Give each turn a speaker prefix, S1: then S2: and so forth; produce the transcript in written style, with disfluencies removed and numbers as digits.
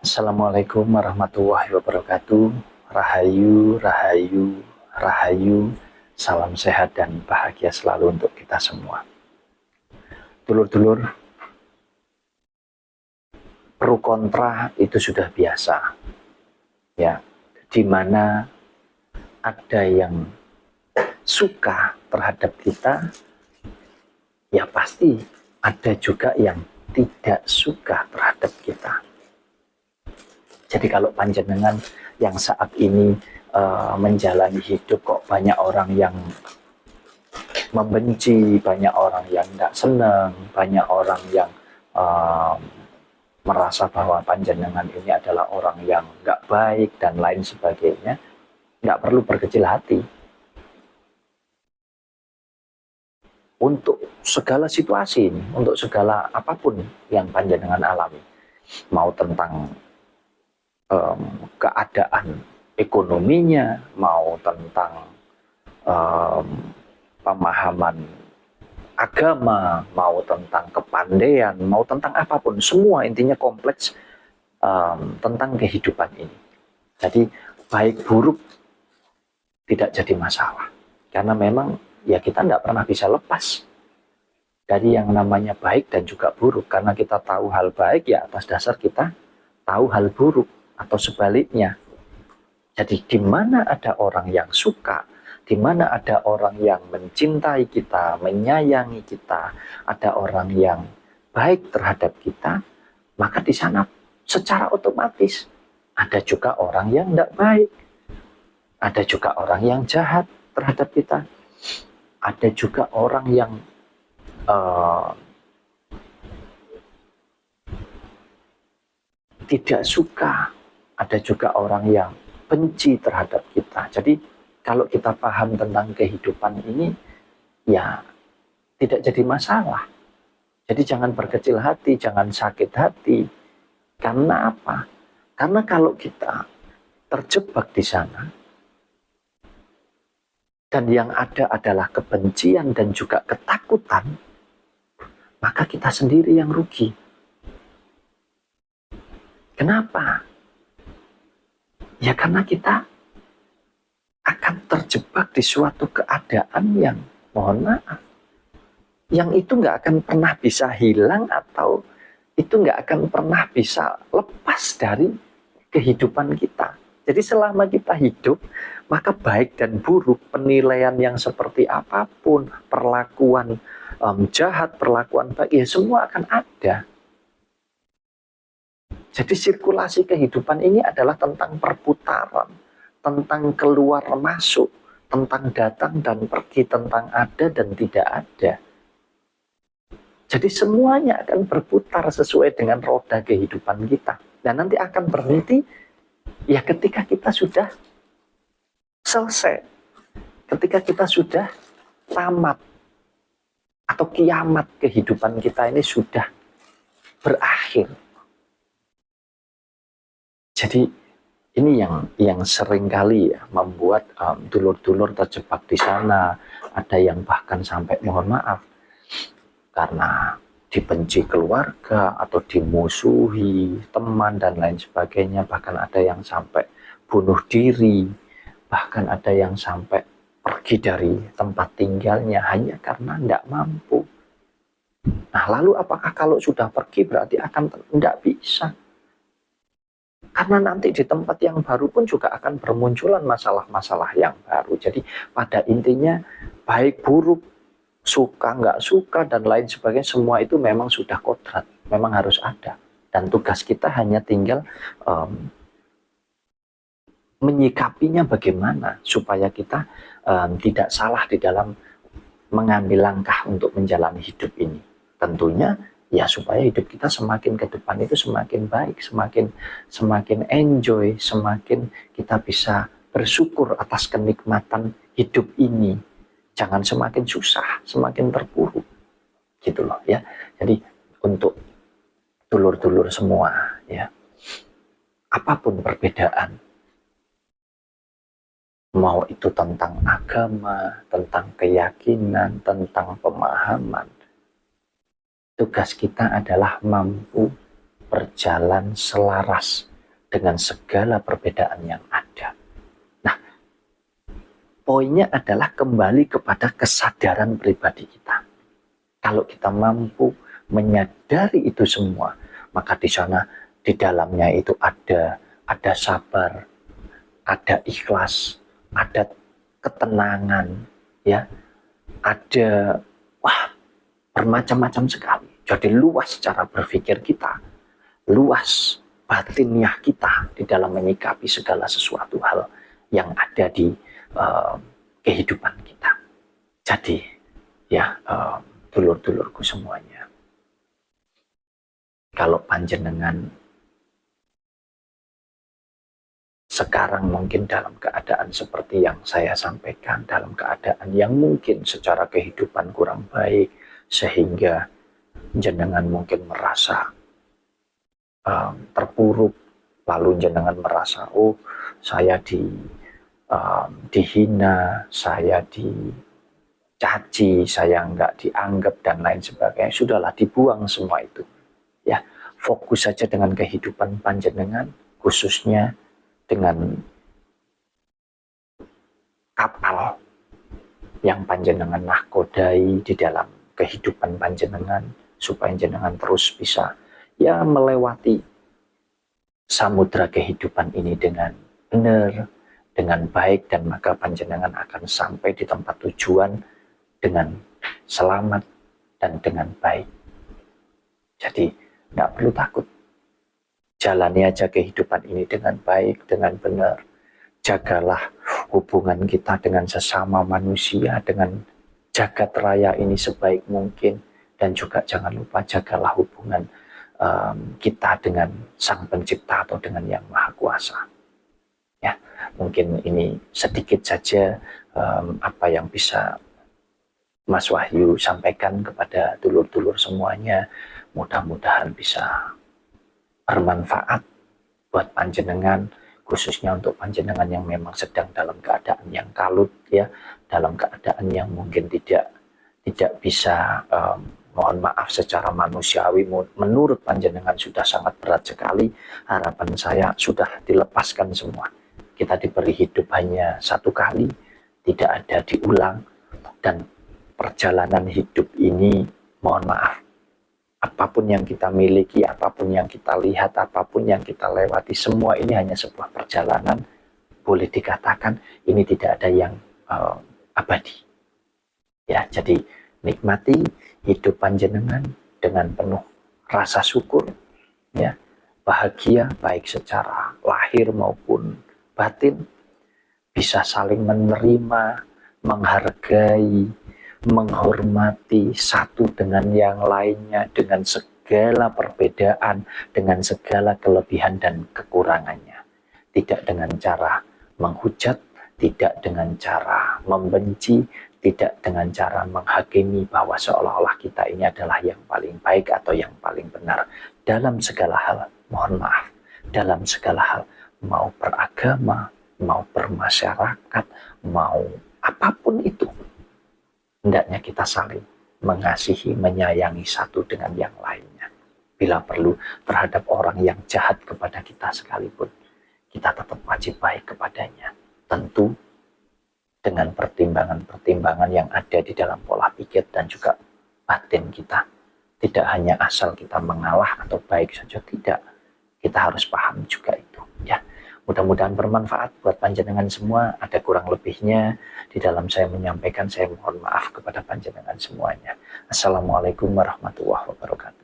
S1: Assalamualaikum warahmatullahi wabarakatuh. Rahayu, rahayu, rahayu. Salam sehat dan bahagia selalu untuk kita semua. Dulur-dulur, pro kontra itu sudah biasa. Ya, di mana ada yang suka terhadap kita, ya pasti ada juga yang tidak suka terhadap kita. Jadi kalau panjenengan yang saat ini menjalani hidup kok banyak orang yang membenci, banyak orang yang tidak senang, banyak orang yang merasa bahwa panjenengan ini adalah orang yang nggak baik dan lain sebagainya, nggak perlu berkecil hati. Untuk segala situasi ini, untuk segala apapun yang panjenengan alami, mau tentang keadaan ekonominya, mau tentang pemahaman agama, mau tentang kepandaian, mau tentang apapun, semua intinya kompleks tentang kehidupan ini. Jadi baik buruk tidak jadi masalah, karena memang ya kita tidak pernah bisa lepas dari yang namanya baik dan juga buruk, karena kita tahu hal baik ya atas dasar kita tahu hal buruk, atau sebaliknya. Jadi di mana ada orang yang suka, di mana ada orang yang mencintai kita, menyayangi kita, ada orang yang baik terhadap kita, maka di sana secara otomatis ada juga orang yang tidak baik, ada juga orang yang jahat terhadap kita, ada juga orang yang tidak suka, ada juga orang yang benci terhadap kita. Jadi kalau kita paham tentang kehidupan ini, ya tidak jadi masalah. Jadi jangan berkecil hati, jangan sakit hati. Karena apa? Karena kalau kita terjebak di sana, dan yang ada adalah kebencian dan juga ketakutan, maka kita sendiri yang rugi. Kenapa? Ya karena kita akan terjebak di suatu keadaan yang, mohon maaf, yang itu nggak akan pernah bisa hilang, atau itu nggak akan pernah bisa lepas dari kehidupan kita. Jadi selama kita hidup, maka baik dan buruk, penilaian yang seperti apapun, perlakuan jahat, perlakuan baik, ya semua akan ada. Jadi sirkulasi kehidupan ini adalah tentang perputaran, tentang keluar masuk, tentang datang dan pergi, tentang ada dan tidak ada. Jadi semuanya akan berputar sesuai dengan roda kehidupan kita. Dan nanti akan berhenti ya ketika kita sudah selesai, ketika kita sudah tamat, atau kiamat kehidupan kita ini sudah berakhir. Jadi ini yang sering kali ya membuat dulur-dulur terjebak di sana. Ada yang bahkan sampai, mohon maaf, karena dibenci keluarga atau dimusuhi teman dan lain sebagainya. Bahkan ada yang sampai bunuh diri, bahkan ada yang sampai pergi dari tempat tinggalnya hanya karena tidak mampu. Nah lalu apakah kalau sudah pergi berarti akan tidak bisa? Karena nanti di tempat yang baru pun juga akan bermunculan masalah-masalah yang baru. Jadi pada intinya baik buruk, suka nggak suka dan lain sebagainya, semua itu memang sudah kodrat, memang harus ada. Dan tugas kita hanya tinggal menyikapinya bagaimana supaya kita tidak salah di dalam mengambil langkah untuk menjalani hidup ini. Tentunya ya supaya hidup kita semakin ke depan itu semakin baik, semakin enjoy, semakin kita bisa bersyukur atas kenikmatan hidup ini. Jangan semakin susah, semakin terpuruk. Gitu loh ya. Jadi untuk dulur-dulur semua ya, apapun perbedaan, mau itu tentang agama, tentang keyakinan, tentang pemahaman, tugas kita adalah mampu berjalan selaras dengan segala perbedaan yang ada. Nah, poinnya adalah kembali kepada kesadaran pribadi kita. Kalau kita mampu menyadari itu semua, maka di sana, di dalamnya itu ada sabar, ada ikhlas, ada ketenangan, ya, ada bermacam-macam sekali. Jadi luas cara berpikir kita, luas batiniah kita di dalam menyikapi segala sesuatu hal yang ada di kehidupan kita. Jadi ya, dulur-dulurku semuanya, kalau panjenengan sekarang mungkin dalam keadaan seperti yang saya sampaikan, dalam keadaan yang mungkin secara kehidupan kurang baik, sehingga jenengan mungkin merasa terpuruk, lalu jenengan merasa, oh saya dihina, saya dicaci, saya nggak dianggap dan lain sebagainya. Sudahlah, dibuang semua itu. Ya, fokus saja dengan kehidupan panjenengan, khususnya dengan kapal yang panjenengan nahkodai di dalam kehidupan panjenengan, supaya jenengan terus bisa ya melewati samudra kehidupan ini dengan benar, dengan baik, dan maka panjenengan akan sampai di tempat tujuan dengan selamat dan dengan baik. Jadi tidak perlu takut, jalani aja kehidupan ini dengan baik, dengan benar. Jagalah hubungan kita dengan sesama manusia, dengan jagat raya ini sebaik mungkin, dan juga jangan lupa jagalah hubungan kita dengan Sang Pencipta atau dengan Yang Maha Kuasa. Ya, mungkin ini sedikit saja apa yang bisa Mas Wahyu sampaikan kepada dulur-dulur semuanya. Mudah-mudahan bisa bermanfaat buat panjenengan, khususnya untuk panjenengan yang memang sedang dalam keadaan yang kalut, ya, dalam keadaan yang mungkin tidak bisa, mohon maaf, secara manusiawi menurut panjenengan sudah sangat berat sekali. Harapan saya sudah dilepaskan semua. Kita diberi hidup hanya satu kali, tidak ada diulang, dan perjalanan hidup ini, mohon maaf, apapun yang kita miliki, apapun yang kita lihat, apapun yang kita lewati, semua ini hanya sebuah perjalanan. Boleh dikatakan ini tidak ada yang abadi. Ya, jadi nikmati hidup panjenengan dengan penuh rasa syukur, ya, bahagia baik secara lahir maupun batin, bisa saling menerima, menghargai, menghormati satu dengan yang lainnya, dengan segala perbedaan, dengan segala kelebihan dan kekurangannya. Tidak dengan cara menghujat, tidak dengan cara membenci, tidak dengan cara menghakimi bahwa seolah-olah kita ini adalah yang paling baik atau yang paling benar. Dalam segala hal, mohon maaf, dalam segala hal, mau beragama, mau bermasyarakat, mau apapun itu, hendaknya kita saling mengasihi, menyayangi satu dengan yang lainnya. Bila perlu terhadap orang yang jahat kepada kita sekalipun, kita tetap wajib baik kepadanya. Tentu dengan pertimbangan-pertimbangan yang ada di dalam pola pikir dan juga batin kita. Tidak hanya asal kita mengalah atau baik saja, tidak. Kita harus paham juga itu, ya. Mudah-mudahan bermanfaat buat panjenengan semua. Ada kurang lebihnya di dalam saya menyampaikan, saya mohon maaf kepada panjenengan semuanya. Assalamualaikum warahmatullahi wabarakatuh.